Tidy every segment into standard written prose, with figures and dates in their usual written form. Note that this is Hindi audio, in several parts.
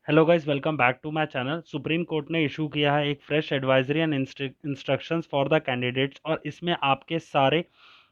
Hello guys, welcome back to my channel. Supreme Court ने इशू किया है एक fresh advisory and instructions for the candidates, और इसमें आपके सारे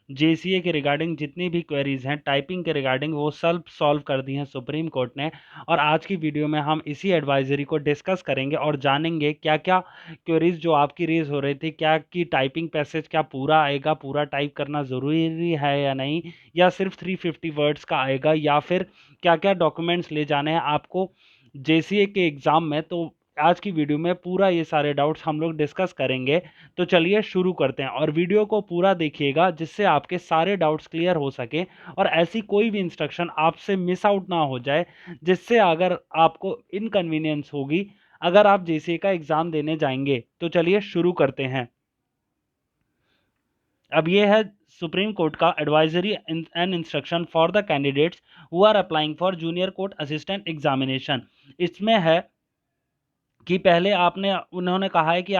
जेसीए के रिगार्डिंग जितनी भी क्वेरीज हैं टाइपिंग के रिगार्डिंग वो सब सॉल्व कर दी हैं सुप्रीम कोर्ट ने। और आज की वीडियो में हम इसी एडवाइजरी को डिस्कस करेंगे और जानेंगे क्या क्या क्वेरीज जो आपकी रेज हो रही थी, क्या की टाइपिंग पैसेज क्या पूरा आएगा, पूरा टाइप करना ज़रूरी है या नहीं, या सिर्फ 350 वर्ड्स का आएगा, या फिर क्या क्या डॉक्यूमेंट्स ले जाने हैं आपको जेसीए के एग्ज़ाम में। तो आज की वीडियो में पूरा ये सारे डाउट्स हम लोग डिस्कस करेंगे। तो चलिए शुरू करते हैं और वीडियो को पूरा देखिएगा जिससे आपके सारे डाउट्स क्लियर हो सके और ऐसी कोई भी इंस्ट्रक्शन आपसे मिस आउट ना हो जाए जिससे अगर आपको इनकन्वीनियंस होगी अगर आप जेसीए का एग्ज़ाम देने जाएंगे। तो चलिए शुरू करते हैं। अब ये है सुप्रीम कोर्ट का advisory and instruction for the candidates who are applying for junior court assistant examination. इसमें है कि पहले आपने उन्होंने कहा है कि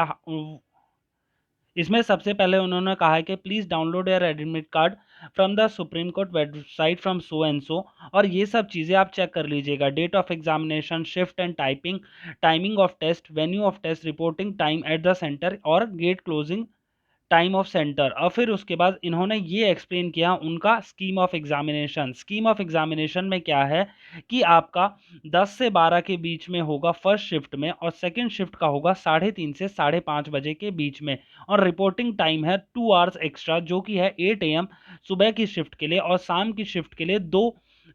इसमें सबसे पहले उन्होंने कहा है कि please download your admit card from the supreme court website from so and so. और ये सब चीज़ें आप चेक कर लीजिएगा, date of examination, shift and typing, timing of test, venue of test, reporting time at the centre और gate closing time of centre. और फिर उसके बाद इन्होंने ये एक्सप्लेन किया उनका scheme of examination. Scheme of examination में क्या है कि आपका 10 से 12 के बीच में होगा फर्स्ट शिफ्ट में, और सेकंड शिफ्ट का होगा 3:30 से 5:30 बजे के बीच में। और रिपोर्टिंग टाइम है 2 आवर्स एक्स्ट्रा, जो कि है 8 AM सुबह की शिफ्ट के लिए, और शाम की शिफ्ट के लिए 2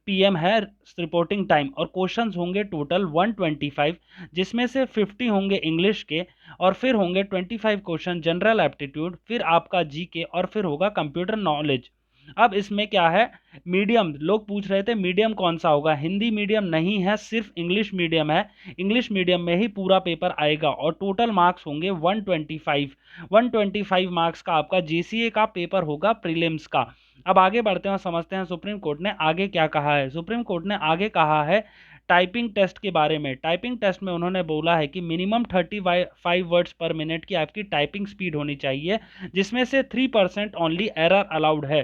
PM है रिपोर्टिंग टाइम। और क्वेश्चंस होंगे टोटल 125, जिसमें से 50 होंगे इंग्लिश के, और फिर होंगे 25 क्वेश्चन जनरल एप्टीट्यूड, फिर आपका जीके, और फिर होगा कंप्यूटर नॉलेज। अब इसमें क्या है, मीडियम लोग पूछ रहे थे मीडियम कौन सा होगा। हिंदी मीडियम नहीं है, सिर्फ इंग्लिश मीडियम है। इंग्लिश मीडियम में ही पूरा पेपर आएगा और टोटल मार्क्स होंगे 125। 125 मार्क्स का आपका जेसीए का पेपर होगा प्रीलिम्स का। अब आगे बढ़ते हैं और समझते हैं सुप्रीम कोर्ट ने आगे क्या कहा है। सुप्रीम कोर्ट ने आगे कहा है टाइपिंग टेस्ट के बारे में। टाइपिंग टेस्ट में उन्होंने बोला है कि मिनिमम 35 वर्ड्स पर मिनट की आपकी टाइपिंग स्पीड होनी चाहिए, जिसमें से 3% ओनली एरर अलाउड है।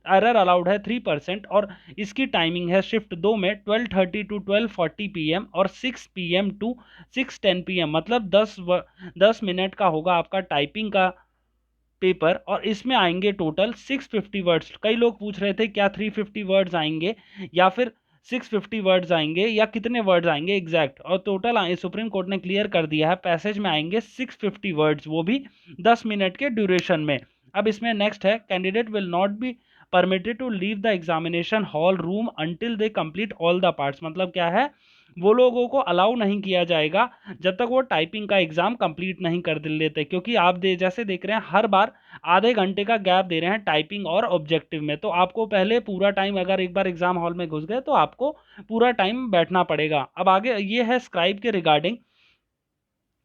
एरर अलाउड है 3%। और इसकी टाइमिंग है शिफ्ट 2 में 12:30 टू 12:40 PM और 6 PM टू 6:10 PM, मतलब 10 मिनट का होगा आपका टाइपिंग का पेपर। और इसमें आएंगे टोटल 650 वर्ड्स। कई लोग पूछ रहे थे क्या 350 वर्ड्स आएंगे या फिर 650 वर्ड्स आएंगे, या कितने वर्ड्स आएंगे एग्जैक्ट। और टोटल सुप्रीम कोर्ट ने क्लियर कर दिया है पैसेज में आएंगे 650 वर्ड्स, वो भी 10 मिनट के ड्यूरेशन में। अब इसमें नेक्स्ट है candidate will not be permitted to leave the examination hall room until they complete all the parts. मतलब क्या है, वो लोगों को अलाउ नहीं किया जाएगा जब तक वो टाइपिंग का एग्जाम कंप्लीट नहीं कर लेते, क्योंकि आप जैसे देख रहे हैं हर बार आधे घंटे का गैप दे रहे हैं टाइपिंग और ऑब्जेक्टिव में। तो आपको पहले पूरा टाइम, अगर एक बार एग्जाम हॉल में घुस गए तो आपको पूरा टाइम बैठना पड़ेगा। अब आगे ये है स्क्राइब के रिगार्डिंग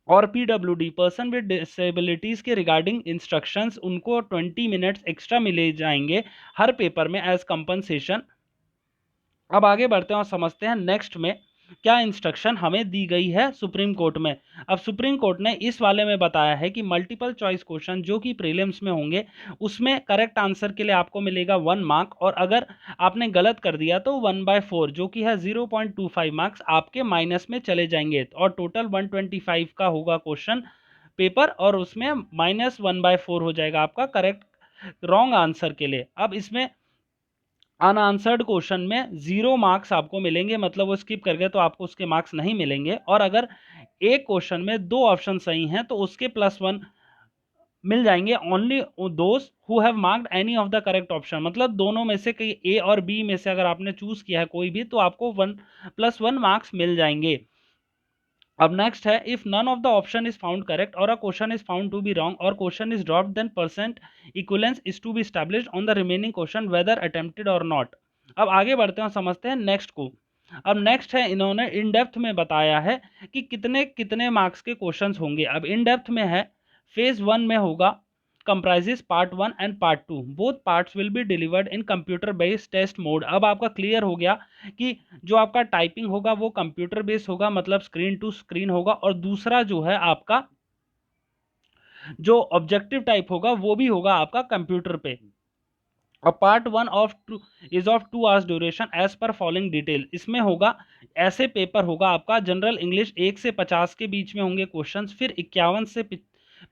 और पीडब्ल्यूडी पर्सन विद डिसेबिलिटीज के रिगार्डिंग इंस्ट्रक्शंस। उनको 20 मिनट्स एक्स्ट्रा मिले जाएंगे हर पेपर में एज कंपनसेशन। अब आगे बढ़ते हैं और समझते हैं नेक्स्ट में क्या इंस्ट्रक्शन हमें दी गई है सुप्रीम कोर्ट में। अब सुप्रीम कोर्ट ने इस वाले में बताया है कि मल्टीपल चॉइस क्वेश्चन जो कि प्रीलिम्स में होंगे उसमें करेक्ट आंसर के लिए आपको मिलेगा 1 मार्क, और अगर आपने गलत कर दिया तो 1/4 जो कि है 0.25 मार्क्स आपके माइनस में चले जाएंगे। और टोटल 125 का होगा क्वेश्चन पेपर, और उसमें -1/4 हो जाएगा आपका करेक्ट रॉन्ग आंसर के लिए। अब इसमें अनआंसर्ड क्वेश्चन में 0 मार्क्स आपको मिलेंगे, मतलब वो स्किप कर गए तो आपको उसके मार्क्स नहीं मिलेंगे। और अगर एक क्वेश्चन में 2 ऑप्शन सही हैं तो उसके +1 मिल जाएंगे only those who have marked any of the correct option. मतलब दोनों में से कहीं ए और बी में से अगर आपने चूज किया है कोई भी तो आपको 1+1 मार्क्स मिल जाएंगे। अब नेक्स्ट है if none of the option is found correct or a question is found to be wrong or question is dropped then percent equivalence is to be established on the remaining question whether attempted or not. अब आगे बढ़ते हैं और समझते हैं नेक्स्ट को। अब नेक्स्ट है इन्होंने इन डेप्थ में बताया है कि कितने कितने मार्क्स के क्वेश्चंस होंगे। अब इन डेप्थ में है फेज 1 में होगा comprises part 1 and part 2, both parts will be delivered in computer based test mode। अब आपका क्लियर हो गया कि जो आपका टाइपिंग होगा वो कंप्यूटर बेस्ड होगा, मतलब स्क्रीन टू स्क्रीन होगा, और दूसरा जो है आपका जो ऑब्जेक्टिव टाइप होगा वो भी होगा आपका कंप्यूटर पे। और part 1 of 2 is of 2 hours duration as per following detail. इसमें होगा ऐसे पेपर होगा आपका जनरल इंग्लिश 1 से 50 के बीच में होंगे क्वेश्चंस, फिर 51 से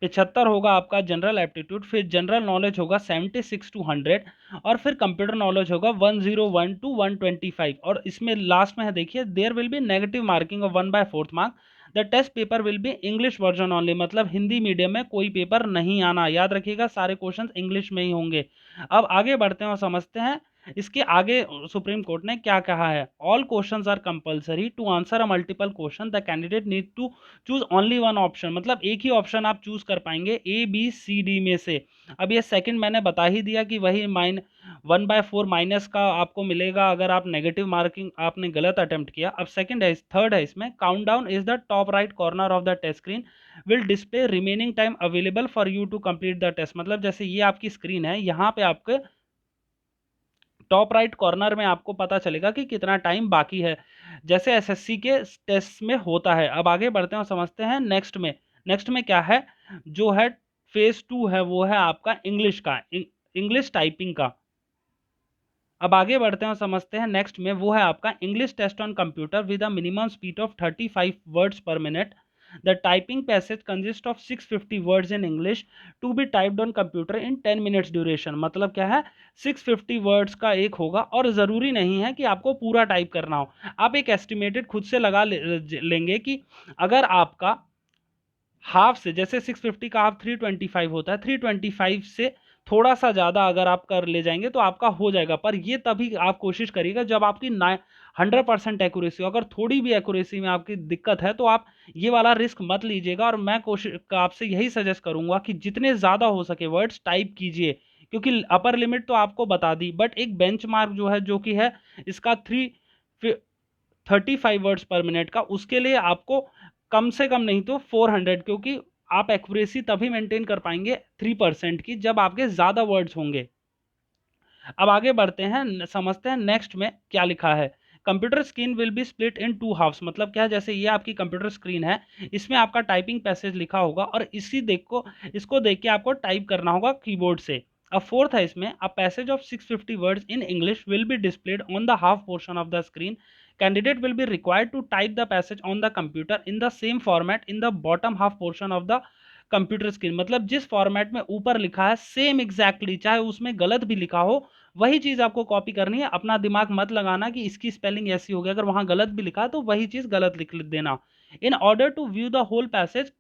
75 होगा आपका जनरल एप्टीट्यूड, फिर जनरल नॉलेज होगा 76 टू 100, और फिर कंप्यूटर नॉलेज होगा 101 टू 125। और इसमें लास्ट में है देखिए, there will be negative marking of 1/4 mark. The test paper will be English version only, मतलब हिंदी मीडियम में कोई पेपर नहीं आना, याद रखिएगा सारे क्वेश्चन इंग्लिश में ही होंगे। अब आगे बढ़ते हैं और समझते हैं इसके आगे सुप्रीम कोर्ट ने क्या कहा है। All questions are compulsory to answer a multiple question, the candidate need to choose only one option, मतलब एक ही ऑप्शन आप चूज कर पाएंगे ए बी सी डी में से। अब ये सेकंड मैंने बता ही दिया कि वही 1/4 माइनस का आपको मिलेगा अगर आप नेगेटिव मार्किंग आपने गलत अटेम्प्ट किया। अब सेकंड है, थर्ड है इसमें, count down is the top right corner of the test screen will display remaining time available for you to complete the test, मतलब जैसे ये आपकी स्क्रीन है, यहाँ पे आपके टॉप राइट कॉर्नर में आपको पता चलेगा कि कितना टाइम बाकी है, जैसे एसएससी के टेस्ट में होता है। अब आगे बढ़ते हैं और समझते हैं नेक्स्ट में। नेक्स्ट में क्या है, जो है फेज 2 है, वो है आपका इंग्लिश का, इंग्लिश टाइपिंग का। अब आगे बढ़ते हैं और समझते हैं नेक्स्ट में, वो है आपका English test on computer with a minimum speed of 35 words per minute. The typing passage consist of 650 words in English to be typed on computer in 10 minutes duration, मतलब क्या है 650 वर्ड्स का एक होगा, और ज़रूरी नहीं है कि आपको पूरा टाइप करना हो, आप एक एस्टिमेटेड खुद से लगा लेंगे कि अगर आपका हाफ से, जैसे 650 का हाफ 325 होता है, 325 से थोड़ा सा ज़्यादा अगर आप कर ले जाएंगे तो आपका हो जाएगा। पर ये तभी आप कोशिश करिएगा जब आपकी 100% एक्यूरेसी हो। अगर थोड़ी भी एक्यूरेसी में आपकी दिक्कत है तो आप ये वाला रिस्क मत लीजिएगा, और मैं कोशिश आपसे यही सजेस्ट करूंगा कि जितने ज़्यादा हो सके वर्ड्स टाइप कीजिए, क्योंकि अपर लिमिट तो आपको बता दी, बट एक बेंच मार्क जो है, जो कि है इसका 35 वर्ड्स पर मिनट का, उसके लिए आपको कम से कम नहीं तो 400, क्योंकि आप एक्यूरेसी तभी मेंटेन कर पाएंगे 3% की जब आपके ज़्यादा वर्ड्स होंगे। अब आगे बढ़ते हैं, समझते हैं नेक्स्ट में क्या लिखा है। Computer screen will be split in 2 halves, मतलब क्या है, जैसे ये आपकी कंप्यूटर स्क्रीन है, इसमें आपका टाइपिंग पैसेज लिखा होगा, और इसको देख के आपको टाइप करना होगा कीबोर्ड से। अब फोर्थ है इसमें, a passage of 650 words in English will be displayed on the half portion of the screen. Candidate will be required to type the passage on the computer in the same format in the bottom half portion of the computer screen, मतलब जिस फॉर्मेट में ऊपर लिखा है सेम एग्जैक्टली, चाहे उसमें गलत भी लिखा हो, वही चीज आपको कॉपी करनी है। अपना दिमाग मत लगाना कि इसकी स्पेलिंग ऐसी होगी, अगर वहां गलत भी लिखा है तो वही चीज गलत लिख देना। In order to view the whole passage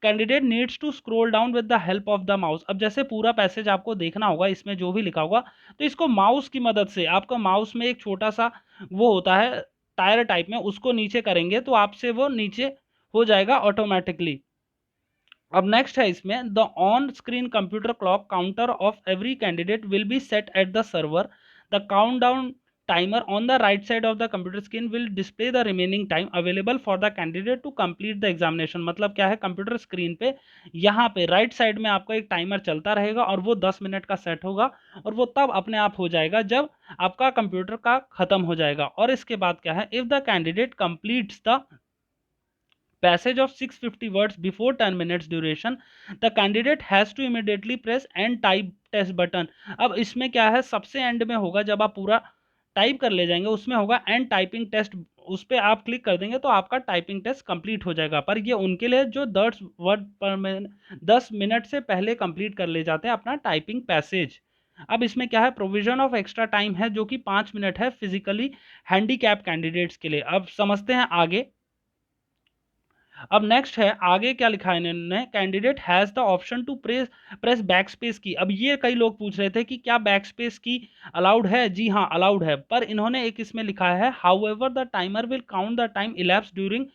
candidate needs to scroll down with the help of the mouse. अब जैसे पूरा पैसेज आपको देखना होगा, इसमें जो भी लिखा होगा, तो इसको माउस की मदद से, आपका माउस में एक छोटा सा वो होता है टायर टाइप में, उसको नीचे करेंगे तो आपसे वो नीचे हो जाएगा ऑटोमेटिकली। अब नेक्स्ट है इसमें, the on screen computer clock counter of every candidate will be set at the server. The count down timer on the right side of the computer screen will display the remaining time available for the candidate to complete the examination, मतलब क्या है, कंप्यूटर स्क्रीन पे यहाँ पे राइट साइड में आपका एक टाइमर चलता रहेगा, और वो 10 मिनट का सेट होगा, और वो तब अपने आप हो जाएगा जब आपका कंप्यूटर का खत्म हो जाएगा। और इसके बाद क्या है, if the candidate completes the passage of 650 words before 10 minutes duration, the candidate has to immediately press and type test button। अब इसमें क्या है, सबसे एंड में होगा जब आप पूरा टाइप कर ले जाएंगे, उसमें होगा एंड टाइपिंग टेस्ट, उस पर आप क्लिक कर देंगे तो आपका टाइपिंग टेस्ट कंप्लीट हो जाएगा। पर ये उनके लिए जो 10 मिनट से पहले कंप्लीट कर ले जाते हैं अपना टाइपिंग पैसेज। अब इसमें क्या है, प्रोविजन ऑफ एक्स्ट्रा टाइम है जो कि 5 मिनट है फिजिकली हैंडीकैप कैंडिडेट्स के लिए। अब समझते हैं आगे। अब नेक्स्ट है, आगे क्या लिखा है इन्होंने, candidate has the option to press back space key. अब ये कई लोग पूछ रहे थे कि क्या बैक स्पेस की अलाउड है, जी हाँ अलाउड है, पर इन्होंने एक इसमें लिखा है, however the timer will count the time elapse during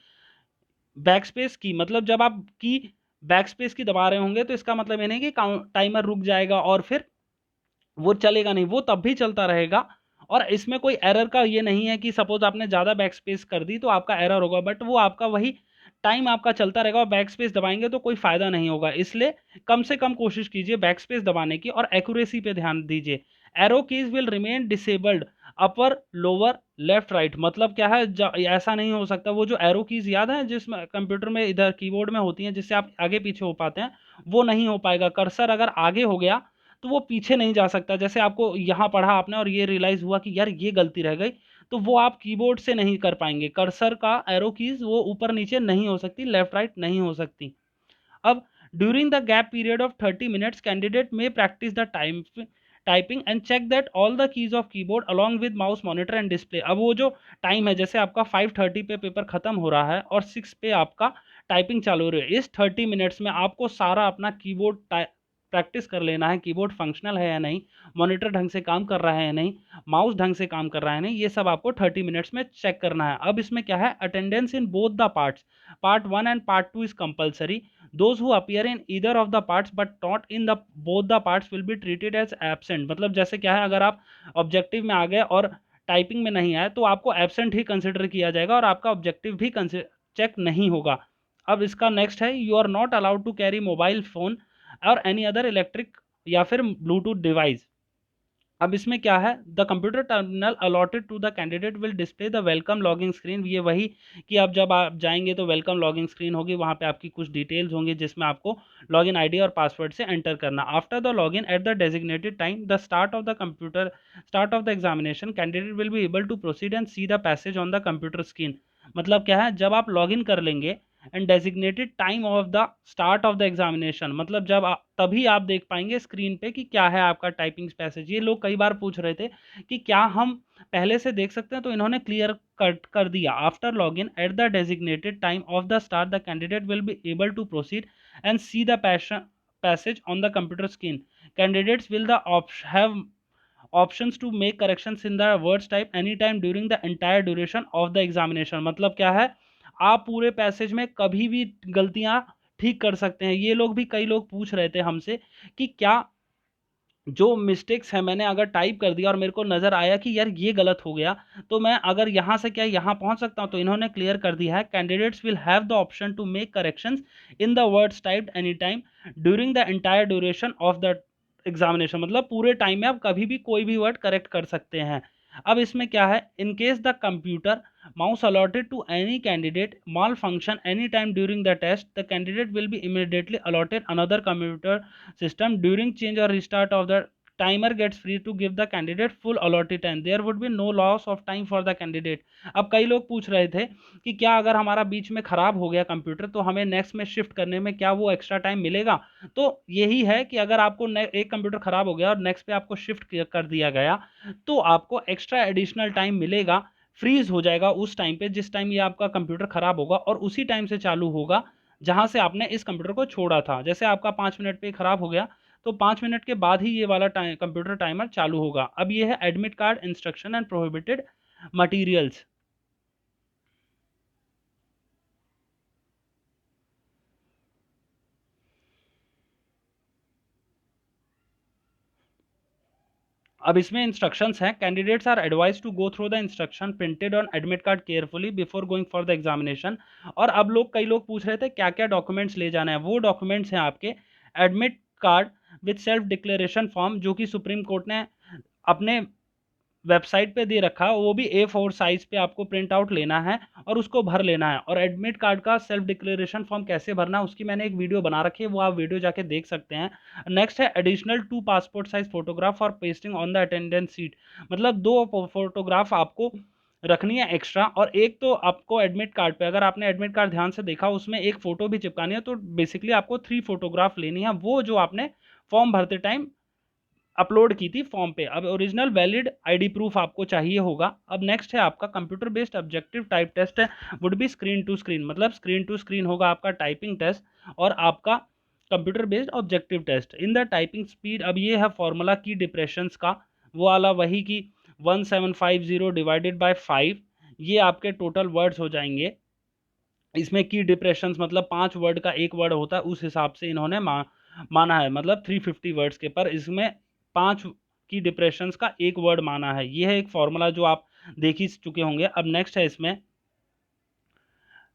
back space की, मतलब जब आप की बैक स्पेस की दबा रहे होंगे तो इसका मतलब ये नहीं कि टाइमर रुक जाएगा और फिर वो चलेगा नहीं, वो तब भी चलता रहेगा। और इसमें कोई एरर का ये नहीं है कि सपोज आपने ज़्यादा बैक स्पेस कर दी तो आपका एरर होगा, बट वो आपका वही टाइम आपका चलता रहेगा, और बैक स्पेस दबाएंगे तो कोई फायदा नहीं होगा। इसलिए कम से कम कोशिश कीजिए बैक स्पेस दबाने की, और एक्यूरेसी पे ध्यान दीजिए। Arrow keys will remain disabled upper lower left right, मतलब क्या है, ऐसा नहीं हो सकता, वो जो एरो कीज याद है जिसमें कंप्यूटर में इधर कीबोर्ड में होती हैं जिससे आप आगे पीछे हो पाते हैं, वो नहीं हो पाएगा। कर्सर अगर आगे हो गया तो वो पीछे नहीं जा सकता, जैसे आपको यहाँ पढ़ा आपने और ये रियलाइज हुआ कि यार ये गलती रह गई, तो वो आप कीबोर्ड से नहीं कर पाएंगे। कर्सर का एरो कीज वो ऊपर नीचे नहीं हो सकती, लेफ्ट राइट नहीं हो सकती। अब during the gap period of 30 minutes candidate may practice the typing and check that all the keys of keyboard along with mouse monitor and display. अब वो जो टाइम है, जैसे आपका 5:30 पे पेपर खत्म हो रहा है और 6 पे आपका टाइपिंग चालू हो रही है, इस 30 मिनट्स में आपको सारा अपना कीबोर्ड प्रैक्टिस कर लेना है। कीबोर्ड फंक्शनल है या नहीं, मॉनिटर ढंग से काम कर रहा है या नहीं, माउस ढंग से काम कर रहा है नहीं, ये सब आपको 30 मिनट्स में चेक करना है। अब इसमें क्या है, attendance in both the parts, part 1 and part 2 is compulsory. Those who appear in either of the parts but not in the both the parts will be treated as absent। मतलब जैसे क्या है, अगर आप ऑब्जेक्टिव में आ गए और टाइपिंग में नहीं आए तो आपको एबसेंट ही कंसिडर किया जाएगा और आपका ऑब्जेक्टिव भी चेक नहीं होगा। अब इसका नेक्स्ट है, you are not allowed to carry mobile phone और एनी अदर इलेक्ट्रिक या फिर ब्लूटूथ डिवाइस। अब इसमें क्या है, the computer terminal allotted to the candidate will display the welcome logging screen. ये वही कि अब जब आप जाएंगे तो वेलकम लॉगिंग स्क्रीन होगी, वहाँ पे आपकी कुछ डिटेल्स होंगी जिसमें आपको लॉगिन आईडी और पासवर्ड से एंटर करना। After the login at the designated time the start of the examination candidate will be able to proceed and see the passage on the computer screen. मतलब क्या है, जब आप लॉगिन कर लेंगे and designated time of the start of the examination, मतलब जब तभी आप देख पाएंगे स्क्रीन पे कि क्या है आपका टाइपिंग पैसेज। ये लोग कई बार पूछ रहे थे कि क्या हम पहले से देख सकते हैं, तो इन्होंने क्लियर कट कर दिया। After login at the designated time of the start the candidate will be able to proceed and see the passage on the computer screen. Candidates will the have options to make corrections in the words type anytime during the entire duration of the examination। मतलब क्या है, आप पूरे पैसेज में कभी भी गलतियां ठीक कर सकते हैं। ये लोग भी, कई लोग पूछ रहे थे हमसे कि क्या जो मिस्टेक्स है मैंने अगर टाइप कर दिया और मेरे को नजर आया कि यार ये गलत हो गया, तो मैं अगर यहाँ से क्या यहाँ पहुंच सकता हूं। तो इन्होंने क्लियर कर दिया है, candidates will have the option to make corrections in the words typed any time during the entire duration of the examination. मतलब पूरे टाइम में आप कभी भी कोई भी वर्ड करेक्ट कर सकते हैं। अब इसमें क्या है, in case the computer mouse allotted to any candidate malfunction anytime during the test, the candidate will be immediately allotted another computer system during change or restart of the timer gets free to give the candidate full allotted time, there would be no loss of time for the candidate। अब कई लोग पूछ रहे थे कि क्या अगर हमारा बीच में खराब हो गया कंप्यूटर तो हमें नेक्स्ट में शिफ्ट करने में क्या वो एक्स्ट्रा टाइम मिलेगा। तो यही है कि अगर आपको एक कंप्यूटर खराब हो गया और नेक्स्ट पे आपको शिफ्ट कर दिया गया तो आपको एक्स्ट्रा एडिशनल टाइम मिलेगा। फ्रीज हो जाएगा उस टाइम पे जिस टाइम ये आपका कंप्यूटर खराब होगा और उसी टाइम से चालू होगा जहां से आपने इस कंप्यूटर को छोड़ा था। जैसे आपका 5 मिनट पे खराब हो गया तो 5 मिनट के बाद ही ये वाला कंप्यूटर टाइमर चालू होगा। अब ये है admit card instruction and prohibited materials. अब इसमें इंस्ट्रक्शंस हैं, candidates are advise to go through the instruction printed on admit card carefully before going for the examination. और अब कई लोग पूछ रहे थे क्या क्या डॉक्यूमेंट्स ले जाना है। वो डॉक्यूमेंट्स हैं आपके admit card with self declaration form, जो कि सुप्रीम कोर्ट ने अपने वेबसाइट पे दे रखा, वो भी A4 साइज पे आपको प्रिंट आउट लेना है और उसको भर लेना है। और एडमिट कार्ड का सेल्फ डिक्लेरेशन फॉर्म कैसे भरना है उसकी मैंने एक वीडियो बना रखी है, वो आप वीडियो जाके देख सकते हैं। नेक्स्ट है एडिशनल 2 पासपोर्ट साइज फोटोग्राफ और pasting on the attendance seat. मतलब 2 फोटोग्राफ आपको रखनी है एक्स्ट्रा, और एक तो आपको एडमिट कार्ड पे, अगर आपने एडमिट कार्ड ध्यान से देखा उसमें एक फोटो भी चिपकानी है, तो बेसिकली आपको 3 फोटोग्राफ लेनी है, वो जो आपने फॉर्म भरते टाइम अपलोड की थी फॉर्म पे। अब ओरिजिनल वैलिड आईडी प्रूफ आपको चाहिए होगा। अब नेक्स्ट है आपका computer based objective type test है, would be screen to screen. मतलब स्क्रीन टू स्क्रीन होगा आपका टाइपिंग टेस्ट और आपका computer based objective test in the typing speed. अब ये है फॉर्मूला की डिप्रेशंस का, वो वाला वही कि 1750 डिवाइडेड बाय 5, ये आपके टोटल वर्ड्स हो जाएंगे। इसमें की डिप्रेशंस मतलब 5 वर्ड का एक वर्ड होता है, उस हिसाब से इन्होंने माना है, मतलब 350 वर्ड्स के, पर इसमें 5 की डिप्रेशंस का एक वर्ड माना है। ये है एक फॉर्मूला जो आप देख ही चुके होंगे। अब नेक्स्ट है इसमें,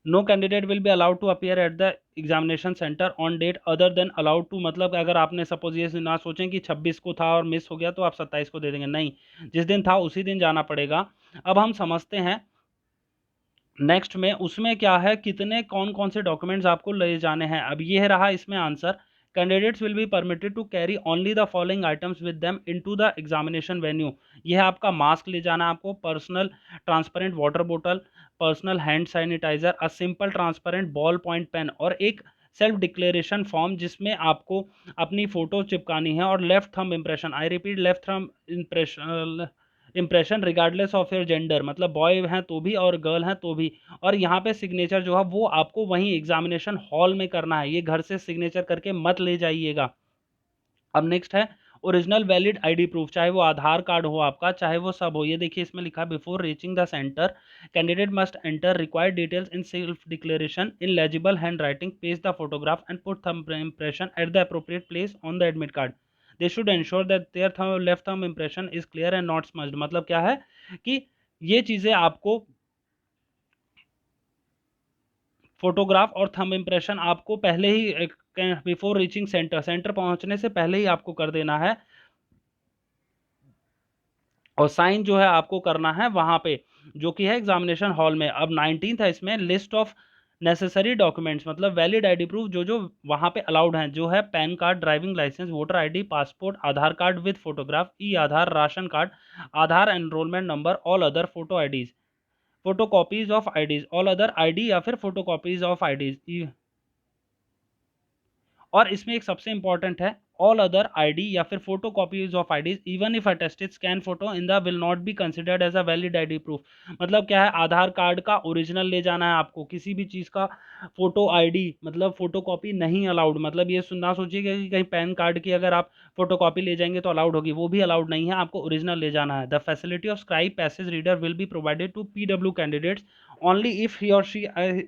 no candidate will be allowed to appear at the examination centre on date other than allowed to. मतलब अगर आपने सपोज ये ना सोचें कि 26 को था और मिस हो गया तो आप 27 को दे देंगे, नहीं, जिस दिन था उसी दिन जाना पड़ेगा। अब हम समझते हैं नेक्स्ट में, उसमें क्या है, कितने कौन कौन से डॉक्यूमेंट्स आपको ले जाने हैं। अब ये रहा इसमें answer, candidates will be permitted to carry only the following items with them into the examination venue. यह है आपका मास्क ले जाना आपको, पर्सनल ट्रांसपेरेंट वाटर बोतल, personal hand sanitiser, a simple transparent ball point pen और एक सेल्फ डिक्लेरेशन फॉर्म जिसमें आपको अपनी फोटो चिपकानी है, और left thumb impression, I repeat left thumb impression regardless of your gender, मतलब बॉय हैं तो भी और गर्ल हैं तो भी। और यहाँ पे सिग्नेचर जो है वो आपको वहीं एग्जामिनेशन हॉल में करना है, ये घर से सिग्नेचर करके मत ले जाइएगा। अब नेक्स्ट है ओरिजिनल वैलिड आईडी प्रूफ, चाहे वो आधार कार्ड हो आपका, चाहे वो सब हो। ये देखिए इसमें लिखा है before reaching the centre candidate must enter required details in self declaration in legible hand writing, paste the photograph and put thumb impression at the appropriate place on the admit card. They should ensure that their left thumb impression is clear and not smudged। मतलब क्या है कि ये चीजें आपको फोटोग्राफ और थंब इम्प्रेशन आपको पहले ही बिफोर रीचिंग सेंटर, सेंटर पहुंचने से पहले ही आपको कर देना है, और साइन जो है आपको करना है वहां पे जो कि है एग्जामिनेशन हॉल में। अब 19th है इसमें लिस्ट ऑफ नेसेसरी डॉक्यूमेंट्स, मतलब वैलिड आईडी प्रूफ जो जो वहां पे अलाउड हैं, जो है PAN card, driving licence, voter ID, passport, Aadhaar card with photograph, e Aadhaar, ration card, Aadhaar enrolment number, all other photo IDs, photo copies of IDs, all other ID या फिर फोटो कॉपीज ऑफ आईडीज। और इसमें एक सबसे इंपॉर्टेंट है ऑल अदर आईडी या फिर photo copies of IDs even if attested scan photo in the will not be considered as a valid ID proof. मतलब क्या है, आधार कार्ड का ओरिजिनल ले जाना है आपको, किसी भी चीज का फोटो आईडी मतलब फोटो कॉपी नहीं अलाउड। मतलब ये ना सोचिएगा कि कहीं पैन कार्ड की अगर आप फोटो कॉपी ले जाएंगे तो अलाउड होगी, वो भी अलाउड नहीं है, आपको ओरिजिनल ले जाना है। The facility of scribe passage reader will be provided to PW candidates only if he or she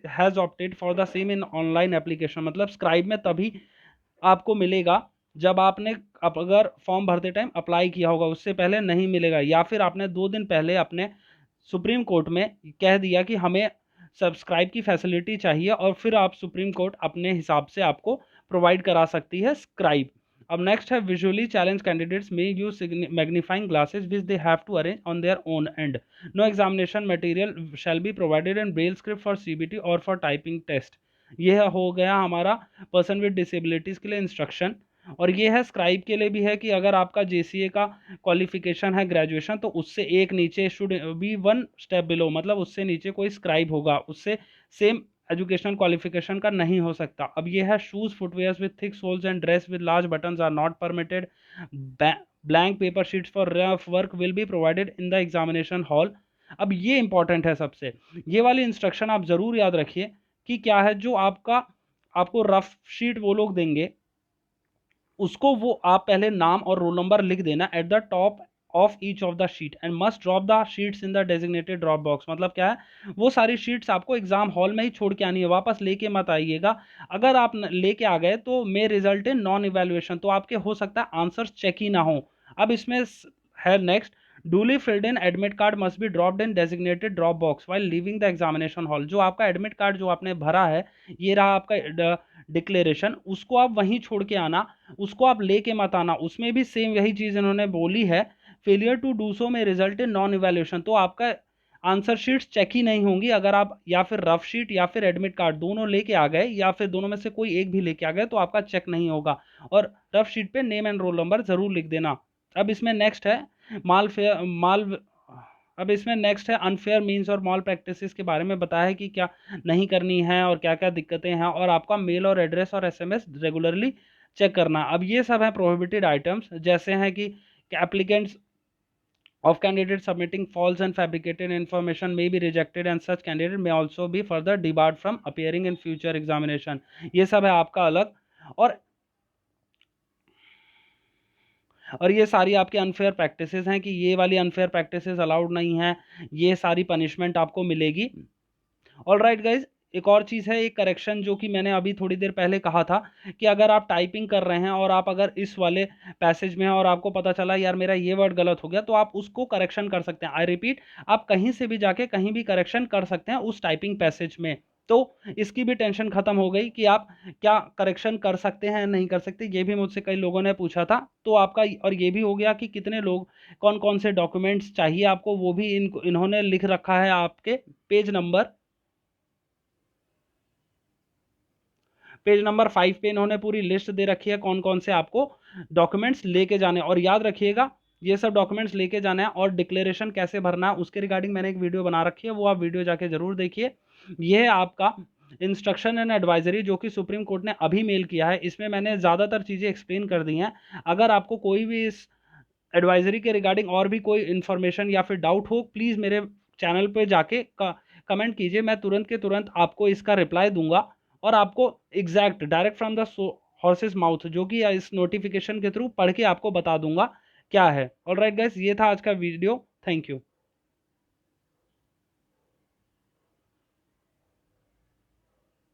has opted for the same in online application. मतलब स्क्राइब में तभी आपको मिलेगा जब आपने अगर फॉर्म भरते टाइम अप्लाई किया होगा, उससे पहले नहीं मिलेगा, या फिर आपने 2 दिन पहले अपने सुप्रीम कोर्ट में कह दिया कि हमें सब्सक्राइब की फैसिलिटी चाहिए, और फिर आप सुप्रीम कोर्ट अपने हिसाब से आपको प्रोवाइड करा सकती है स्क्राइब। अब नेक्स्ट है विजुअली चैलेंज कैंडिडेट्स में use magnifying glasses which they have to arrange on their own end. No examination material shall be provided in braille script for CBT और फॉर टाइपिंग टेस्ट। यह हो गया हमारा पर्सन विद डिसेबिलिटीज के लिए इंस्ट्रक्शन। और ये है स्क्राइब के लिए भी है कि अगर आपका जेसीए का क्वालिफिकेशन है ग्रेजुएशन, तो उससे एक नीचे शुड बी 1 स्टेप बिलो, मतलब उससे नीचे कोई स्क्राइब होगा, उससे सेम एजुकेशनल क्वालिफिकेशन का नहीं हो सकता। अब ये है shoes footwears with thick soles and dress with large buttons are not permitted. Blank paper sheets for rough work will be provided in the examination hall. अब ये इंपॉर्टेंट है सबसे, ये वाली इंस्ट्रक्शन आप जरूर याद रखिए कि क्या है, जो आपको रफ शीट वो लोग देंगे, उसको वो आप पहले नाम और रोल नंबर लिख देना at the top of each of the sheet and must drop the sheets in the designated drop box. मतलब क्या है, वो सारी शीट्स आपको एग्जाम हॉल में ही छोड़ के आनी है, वापस लेके मत आइएगा। अगर आप लेके आ गए तो may result in non evaluation, तो आपके हो सकता है आंसर चेक ही ना हो। अब इसमें है next, duly filled in admit card must be dropped in designated drop box while leaving the examination hall. जो आपका एडमिट कार्ड जो आपने भरा है, ये रहा आपका डिक्लेरेशन, उसको आप वहीं छोड़ के आना, उसको आप लेके मत आना। उसमें भी सेम यही चीज इन्होंने बोली है, फेलियर टू डू सो में रिजल्ट इन नॉन इवैल्यूएशन। तो आपका आंसर शीट्स चेक ही नहीं होंगी अगर आप या फिर रफ शीट या फिर एडमिट कार्ड दोनों लेके आ गए, या फिर दोनों में से कोई एक भी लेके आ गए, तो आपका चेक नहीं होगा। और रफ शीट पे नेम एंड रोल नंबर जरूर लिख देना। अब इसमें नेक्स्ट है माल फेयर माल अब इसमें नेक्स्ट है अनफेयर मीन्स और मॉल प्रैक्टिसेस के बारे में बताया है कि क्या नहीं करनी है और क्या क्या दिक्कतें हैं, और आपका मेल और एड्रेस और एसएमएस रेगुलरली चेक करना। अब ये सब है प्रोहिबिटेड आइटम्स, जैसे हैं कि applicants of candidates submitting false and fabricated information may be rejected and such candidate may also be further debarred from appearing in future examination। ये सब है आपका अलग। और ये सारी आपके अनफेयर प्रैक्टिसेस हैं कि ये वाली अनफेयर प्रैक्टिसेस अलाउड नहीं है, ये सारी पनिशमेंट आपको मिलेगी। ऑल राइट गाइज, एक और चीज़ है, एक करेक्शन जो कि मैंने अभी थोड़ी देर पहले कहा था कि अगर आप टाइपिंग कर रहे हैं और आप अगर इस वाले पैसेज में हैं और आपको पता चला यार मेरा ये वर्ड गलत हो गया, तो आप उसको करेक्शन कर सकते हैं। आई रिपीट, आप कहीं से भी जाके कहीं भी करेक्शन कर सकते हैं उस टाइपिंग पैसेज में। तो इसकी भी टेंशन खत्म हो गई कि आप क्या करेक्शन कर सकते हैं नहीं कर सकते, ये भी मुझसे कई लोगों ने पूछा था। तो आपका और ये भी हो गया कि कितने लोग कौन कौन से डॉक्यूमेंट्स चाहिए आपको, वो भी इन्होंने लिख रखा है आपके पेज नंबर 5 पे इन्होंने पूरी लिस्ट दे रखी है कौन कौन से आपको डॉक्यूमेंट्स लेके जाने, और याद रखिएगा ये सब डॉक्यूमेंट्स लेके जाना है। और डिक्लेरेशन कैसे भरना है उसके रिगार्डिंग मैंने एक वीडियो बना रखी है, वो आप वीडियो जाके जरूर देखिए। ये है आपका इंस्ट्रक्शन एंड एडवाइजरी जो कि सुप्रीम कोर्ट ने अभी मेल किया है, इसमें मैंने ज़्यादातर चीज़ें एक्सप्लेन कर दी हैं। अगर आपको कोई भी इस एडवाइजरी के रिगार्डिंग और भी कोई इन्फॉर्मेशन या फिर डाउट हो, प्लीज़ मेरे चैनल पे जाके कमेंट कीजिए, मैं तुरंत के तुरंत आपको इसका रिप्लाई दूंगा और आपको exact direct from the horses mouth जो कि इस नोटिफिकेशन के थ्रू पढ़ के आपको बता दूंगा क्या है। ऑलराइट गाइस, ये था आज का वीडियो, थैंक यू।